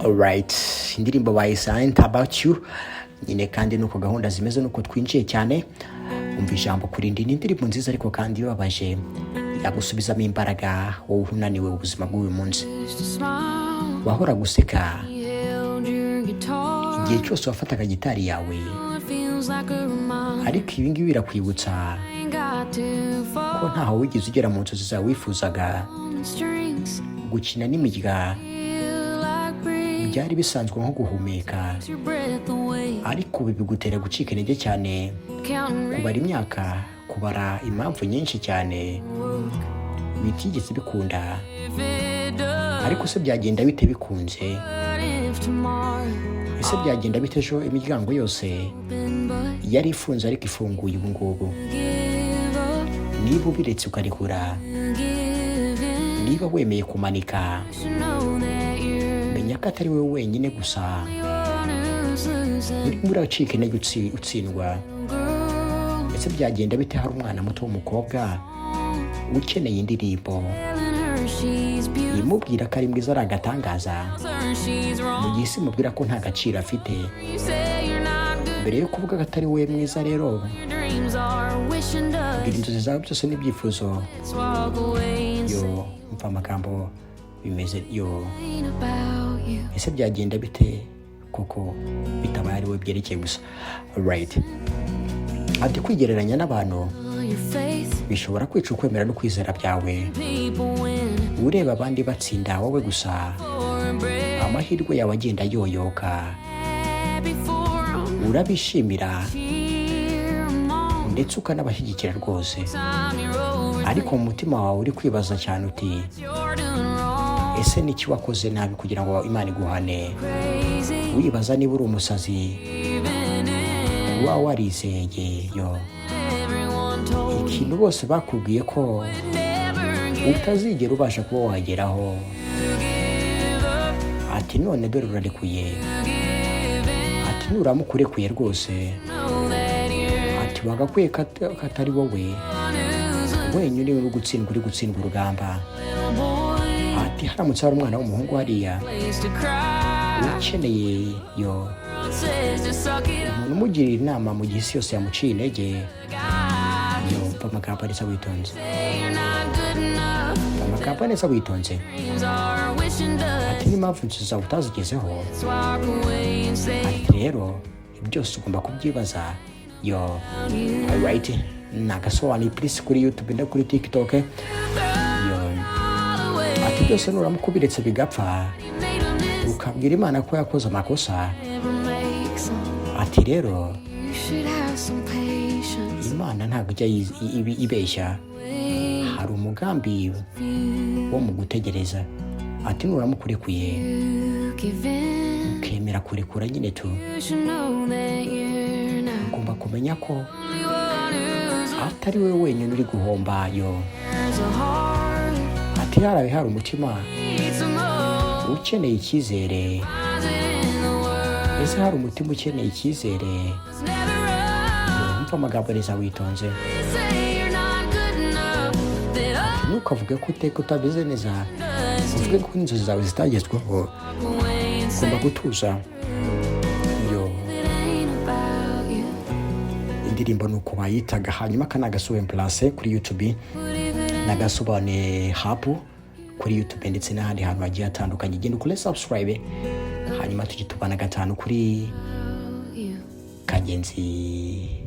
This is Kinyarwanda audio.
Alright, indirimbo bayisanze about you nyine kandi nuko gahunda zimeze nuko twinjiye cyane umva ijambo kurinda indirimbo nziza ariko kandi babaje yagusubizamo imbaraga wowe unaniwe ubuzima bw'uyu munsi wahora guseka igihe cyose wafataga gitari yawe ariko ibi ngibi birakwibutsa ko ntaho wigeze ugera mu nzozi zawe wifuzaga gukina n'imirya byari bisanzwe nko guhumeka ariko bigutera gucika intege cyane kubara imyaka kubara impamvu nyinshi cyane bitigeze bikunda ariko se byagenda bite bikunze ese byagenda bite ejo imiryango yose yari ifunze ariko ifunguye ubu ngubu niba ubiretse ukarikura niba wemeye kumanika menya ko atari wowe wenyine gusa urimo uracika intege utsindwa ese byagenda bite hari umwana muto w'umukobwa ukeneye indirimbo imubwira ko ari mwiza ari agatangaza mu gihe isi imubwira ko nta gaciro afite mbere yo kuvuga ko atari we mwiza rero bwira inzozi zawe byose n'ibyifuzo yo mva amagambo bimeze yo ese byagenda bite koko bitabaye ari we byerekeye gusa right ati kwigereranya n'abantu bishobora kwica ukwemera no kwizera byawe ureba abandi batsinda wowe gusa amahirwe yawe agenda yoyoka urabishimira ndetse ukanabashyigikira rwose ariko mu mutima wawe uri kwibaza cyane uti ese niki wakoze nabi kugira ngo Imana iguhane wibaza niba uri umusazi uba warizeye yo ikintu bose bakubwiye ko utazigera ubasha kuba wageraho ati none dore urarekuye ati nuramuka urekuye rwose ati wagakwiye katari wowe wenyine uri gutsindwa urugamba ati haramutse hari umwana w'umuhungu hariya ukeneye yo umuntu umugirira inama mu gihe isi yose yamuciye intege yo mva amagambo neza witonze amagambo neza witonze ati n'impamvu inzozi zawe utazigezeho ati rero byose ugomba kubyibaza yo alright nagasobanuye please kuri YouTube no kuri TikTok yo ati byose nuramuka ubiretse bigapfa ukabwira Imana ko yakoze amakosa ati rero Imana ntabwo ijya ibeshya hari umugambi wo mu gutegereza ati nuramuka urekuye ukemera kurekura nyine tu ugomba kumenya ko atari wowe wenyine uri guhomba yo ati harabe hari umutima ukeneye icyizere ese hari umutima ukeneye icyizere mva amagambo neza witonze ntukavuge ko uteka utameze neza uvuge ko inzozi zawe zitagezweho ugomba gutuza yo indirimbo nuko bayitaga hanyuma kanagasuwe place kuri YouTube nagasobanuye hapu kuri YouTube ndetse n'ahandi hantu hagiye hatandukanye genda ukore subscribe hanyuma tujye tubana gatanu kuri Kagenzi